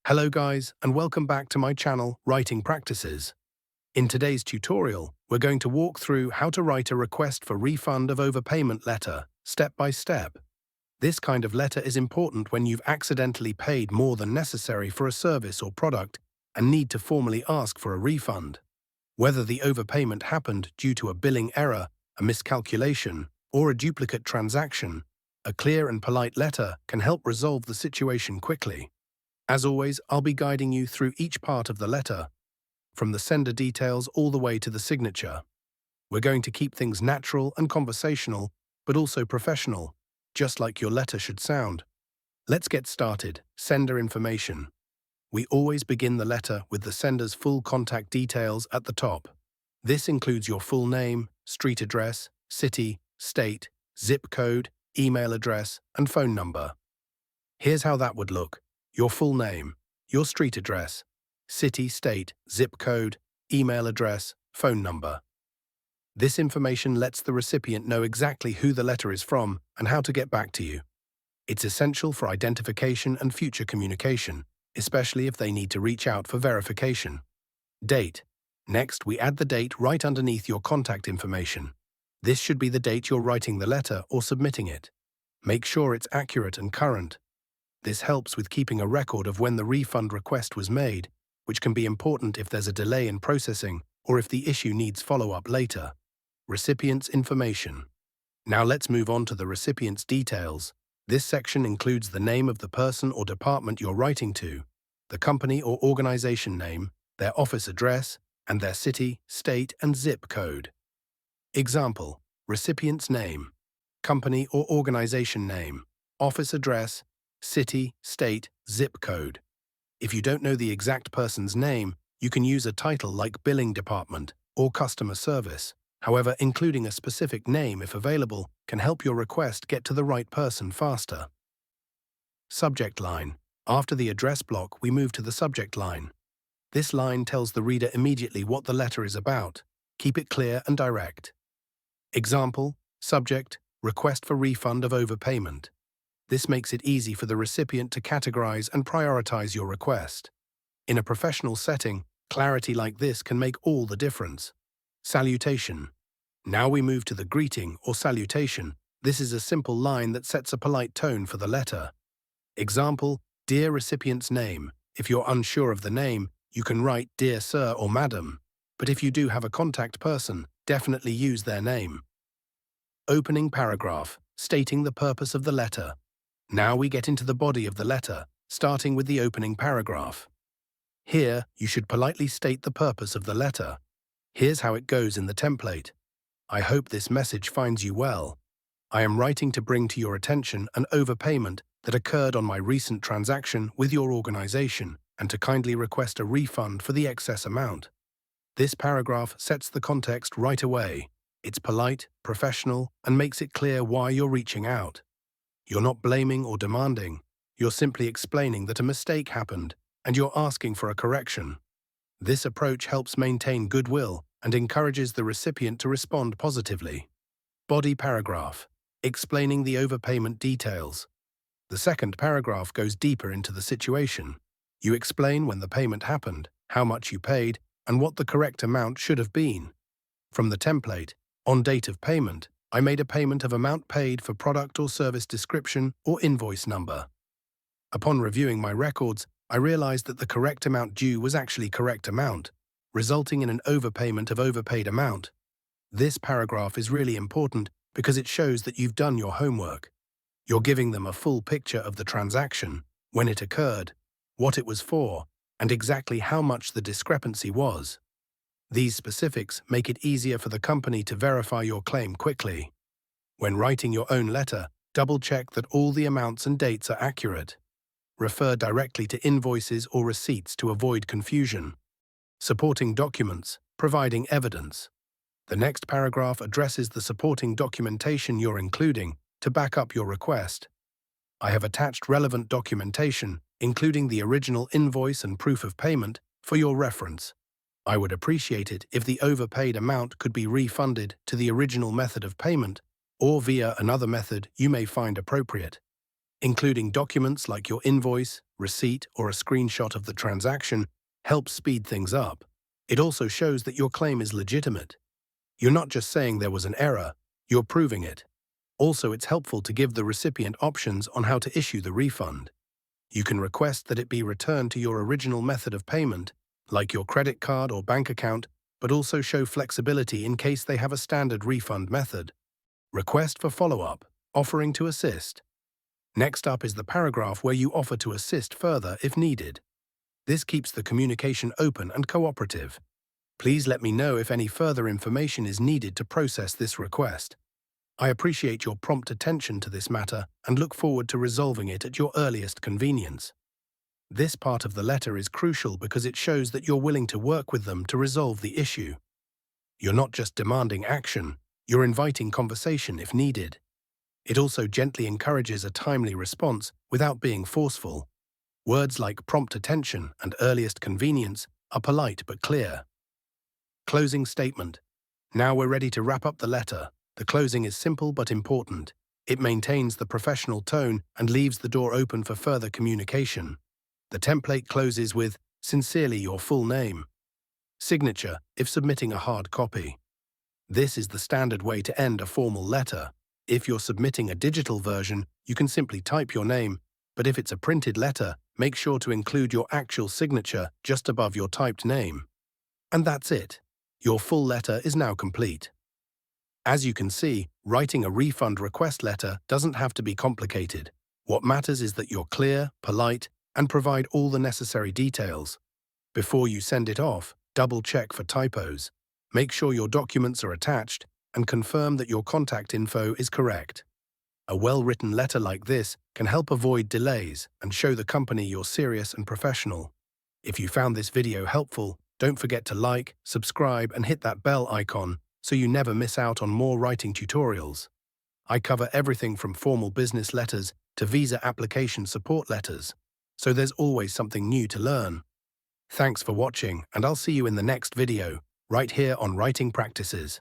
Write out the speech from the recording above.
Hello guys, and welcome back to my channel, Writing Practices. In today's tutorial, we're going to walk through how to write a request for refund of overpayment letter, step by step. This kind of letter is important when you've accidentally paid more than necessary for a service or product and need to formally ask for a refund. Whether the overpayment happened due to a billing error, a miscalculation, or a duplicate transaction, a clear and polite letter can help resolve the situation quickly. As always, I'll be guiding you through each part of the letter, from the sender details all the way to the signature. We're going to keep things natural and conversational, but also professional, just like your letter should sound. Let's get started. Sender information. We always begin the letter with the sender's full contact details at the top. This includes your full name, street address, city, state, zip code, email address, and phone number. Here's how that would look. Your full name, your street address, city, state, zip code, email address, phone number. This information lets the recipient know exactly who the letter is from and how to get back to you. It's essential for identification and future communication, especially if they need to reach out for verification. Date. Next, we add the date right underneath your contact information. This should be the date you're writing the letter or submitting it. Make sure it's accurate and current. This helps with keeping a record of when the refund request was made, which can be important if there's a delay in processing or if the issue needs follow-up later. Recipient's information. Now let's move on to the recipient's details. This section includes the name of the person or department you're writing to, the company or organization name, their office address, and their city, state, and zip code. Example: recipient's name, company or organization name, office address, city, state, zip code. If you don't know the exact person's name, you can use a title like billing department or customer service. However, including a specific name, if available, can help your request get to the right person faster. Subject line. After the address block, we move to the subject line. This line tells the reader immediately what the letter is about. Keep it clear and direct. Example: subject, request for refund of overpayment. This makes it easy for the recipient to categorize and prioritize your request. In a professional setting, clarity like this can make all the difference. Salutation. Now we move to the greeting or salutation. This is a simple line that sets a polite tone for the letter. Example: dear recipient's name. If you're unsure of the name, you can write dear sir or madam. But if you do have a contact person, definitely use their name. Opening paragraph, stating the purpose of the letter. Now we get into the body of the letter, starting with the opening paragraph. Here, you should politely state the purpose of the letter. Here's how it goes in the template. I hope this message finds you well. I am writing to bring to your attention an overpayment that occurred on my recent transaction with your organization and to kindly request a refund for the excess amount. This paragraph sets the context right away. It's polite, professional, and makes it clear why you're reaching out. You're not blaming or demanding. You're simply explaining that a mistake happened and you're asking for a correction. This approach helps maintain goodwill and encourages the recipient to respond positively. Body paragraph, explaining the overpayment details. The second paragraph goes deeper into the situation. You explain when the payment happened, how much you paid, and what the correct amount should have been. From the template, on date of payment, I made a payment of amount paid for product or service description or invoice number. Upon reviewing my records, I realized that the correct amount due was actually correct amount, resulting in an overpayment of overpaid amount. This paragraph is really important because it shows that you've done your homework. You're giving them a full picture of the transaction, when it occurred, what it was for, and exactly how much the discrepancy was. These specifics make it easier for the company to verify your claim quickly. When writing your own letter, double-check that all the amounts and dates are accurate. Refer directly to invoices or receipts to avoid confusion. Supporting documents, providing evidence. The next paragraph addresses the supporting documentation you're including to back up your request. I have attached relevant documentation, including the original invoice and proof of payment, for your reference. I would appreciate it if the overpaid amount could be refunded to the original method of payment or via another method you may find appropriate. including documents like your invoice, receipt, or a screenshot of the transaction helps speed things up. It also shows that your claim is legitimate. You're not just saying there was an error, you're proving it. Also, it's helpful to give the recipient options on how to issue the refund. You can request that it be returned to your original method of payment, like your credit card or bank account, but also show flexibility in case they have a standard refund method. Request for follow-up, offering to assist. Next up is the paragraph where you offer to assist further if needed. This keeps the communication open and cooperative. Please let me know if any further information is needed to process this request. I appreciate your prompt attention to this matter and look forward to resolving it at your earliest convenience. This part of the letter is crucial because it shows that you're willing to work with them to resolve the issue. You're not just demanding action, you're inviting conversation if needed. It also gently encourages a timely response without being forceful. Words like prompt attention and earliest convenience are polite but clear. Closing statement. Now we're ready to wrap up the letter. The closing is simple but important. It maintains the professional tone and leaves the door open for further communication. The template closes with, "Sincerely, your full name." Signature, if submitting a hard copy. This is the standard way to end a formal letter. If you're submitting a digital version, you can simply type your name, but if it's a printed letter, make sure to include your actual signature just above your typed name. And that's it. Your full letter is now complete. As you can see, writing a refund request letter doesn't have to be complicated. What matters is that you're clear, polite, and provide all the necessary details. Before you send it off, double-check for typos. Make sure your documents are attached and confirm that your contact info is correct. A well-written letter like this can help avoid delays and show the company you're serious and professional. If you found this video helpful, don't forget to like, subscribe, and hit that bell icon so you never miss out on more writing tutorials. I cover everything from formal business letters to visa application support letters, so there's always something new to learn. Thanks for watching, and I'll see you in the next video, right here on Writing Practices.